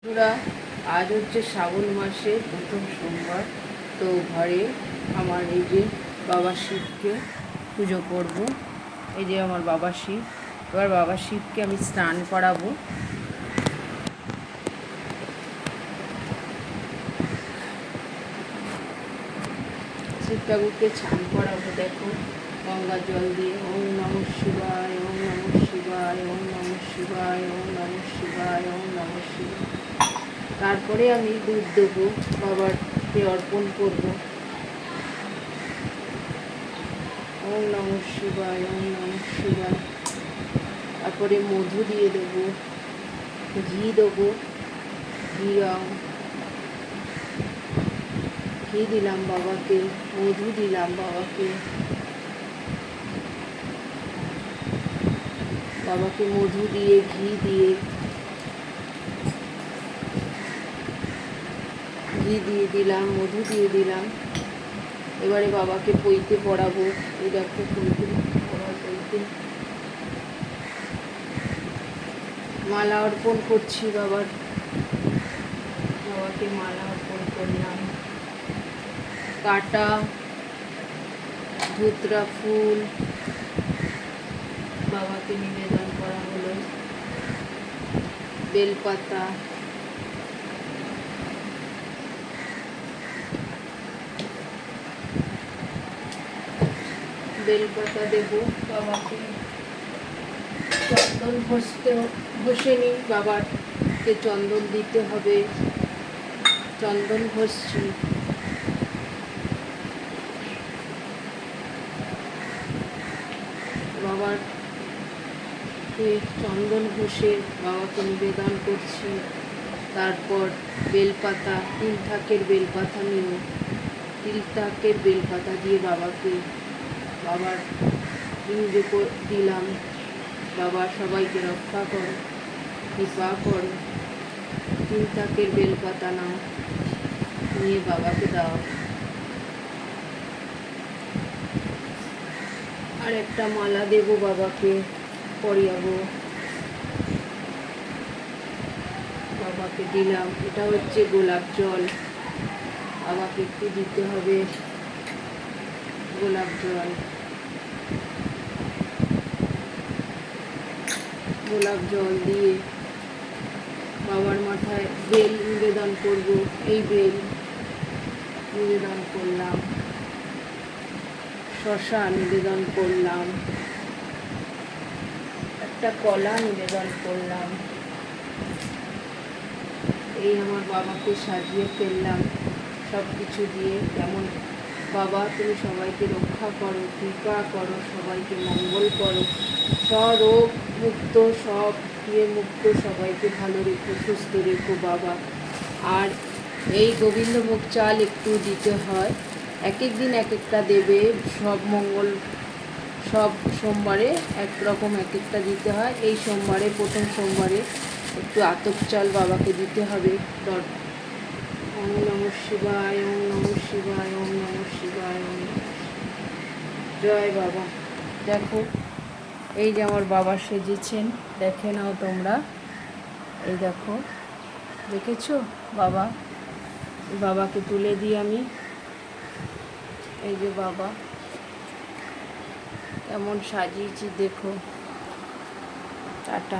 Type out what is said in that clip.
বন্ধুরা, আজ হচ্ছে শ্রাবণ মাসের প্রথম সোমবার। তো ঘরে আমার এই যে বাবা শিবকে পুজো করব। এই যে আমার বাবা শিব। এবার বাবা শিবকে আমি স্নান করাবো। শিব ঠাকুরকে স্নান করাবো। দেখো, গঙ্গা জল দিয়ে ওম নমঃ শিবায়, ওম নমঃ শিবায়, ওম নমঃ শিবায়, ওম নমঃ শিবায়, ওম নমঃ শিবায়। তারপরে আমি দুধ দেবো, বাবাকে অর্পণ করব। ওম নমঃ শিবায়, ওম নমঃ শিবায়। তারপরে মধু দিয়ে দেবো, ঘি দেবো, ঘি দিলাম বাবাকে, মধু দিলাম বাবাকে, মধু দিয়ে ঘি দিয়ে দিলাম, মধু দিয়ে দিলাম। এবারে বাবাকে পইতে পড়াবো। এই দেখো, পইতে মালা অর্পণ করছি। বাবাকে মালা অর্পণ করলাম। কাটা, ধুতরা ফুল বাবাকে নিবেদন করা হলো। বেলপাতা, দেব বাবাকে। চন্দন ঘষে নিই, বাবাকে চন্দন দিতে হবে। চন্দন ঘষছি। বাবাকে চন্দন ঘষে বাবাকে নিবেদন করছি। তারপর বেলপাতা, 3 থাকের বেলপাতা নিয়ে 3 থাকের বেলপাতা দিয়ে বাবার দিলাম। বাবা সবাইকে রক্ষা করো, কৃপা করো। 3 থাকের বেলপাতা নাও, নিয়ে বাবাকে দাও। আর একটা মালা দেব, বাবাকে পরিয়াবো। বাবাকে দিলাম। এটা হচ্ছে গোলাপ জল, বাবাকে একটু দিতে হবে গোলাপ জল। গোলাপ জল দিয়ে বাবার মাথায় বেল নিবেদন করব। এই বেল নিবেদন করলাম, শসা নিবেদন করলাম, একটা কলা নিবেদন করলাম। এই আমার বাবাকে সাজিয়ে ফেললাম সব কিছু দিয়ে। কেমন বাবা, তুমি সবাইকে রক্ষা করো, কৃপা করো, সবাইকে মঙ্গল করো, সরোগ মুক্ত, সব মুক্ত, সবাইকে ভালো রেখো, সুস্থ রেখো বাবা। আর এই গোবিন্দভোগ চাল একটু দিতে হয়, এক এক দিন এক একটা দেবে। সব সোমবারে একরকম এক একটা দিতে হয়। এই সোমবারে, প্রথম সোমবারে একটু আতপ চাল বাবাকে দিতে হবে। ওম নমঃ শিবায়, ওম নমঃ শিবায়, ওম নমঃ শিবায়, ওম নমঃ শিবায়। জয় বাবা। দেখো, এই যে আমার বাবা সেজেছেন, দেখে নাও তোমরা। এই দেখো, দেখেছো বাবাকে তুলে দিই আমি। এই যে বাবা কেমন সাজিয়েছি, দেখো। টাটা।